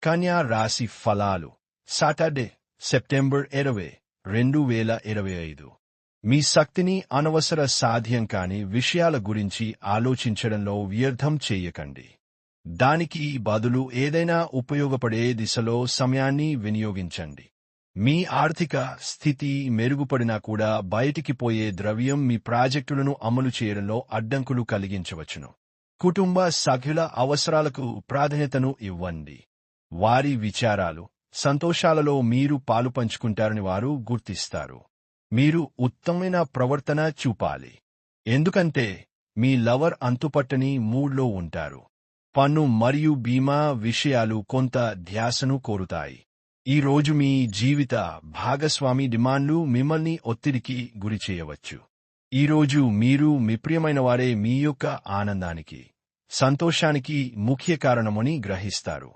కన్యా రాశి ఫలాలు Saturday September 20, 2025. మీ శక్తిని అనవసర సాధ్యం కాని విషయాల గురించి ఆలోచించడంలో వ్యర్థం చేయకండి. దానికి బదులు ఏదైనా ఉపయోగపడే దిశలో సమయాన్ని వినియోగించండి. మీ ఆర్థిక స్థితి మెరుగుపడినా కూడా బయటికి పోయే ద్రవ్యం మీ ప్రాజెక్టులను అమలు చేయడంలో అడ్డంకులు కలిగించవచ్చును. కుటుంబ సభ్యుల అవసరాలకు ప్రాధాన్యతను ఇవ్వండి. వారి విచారాలు, సంతోషాలలో మీరు పాలుపంచుకుంటారని వారు గుర్తిస్తారు. మీరు ఉత్తమమైన ప్రవర్తన చూపాలి, ఎందుకంటే మీ లవర్ అంతుపట్టని మూడ్లో ఉంటారు. పన్ను మరియు బీమా విషయాలు కొంత ధ్యాసను కోరుతాయి. ఈ రోజు మీ జీవిత భాగస్వామి డిమాండ్లు మిమ్మల్ని ఒత్తిడికి గురిచేయవచ్చు. ఈరోజు మీరు మీ ప్రియమైన వారే మీ యొక్క ఆనందానికి, సంతోషానికి ముఖ్య కారణమని గ్రహిస్తారు.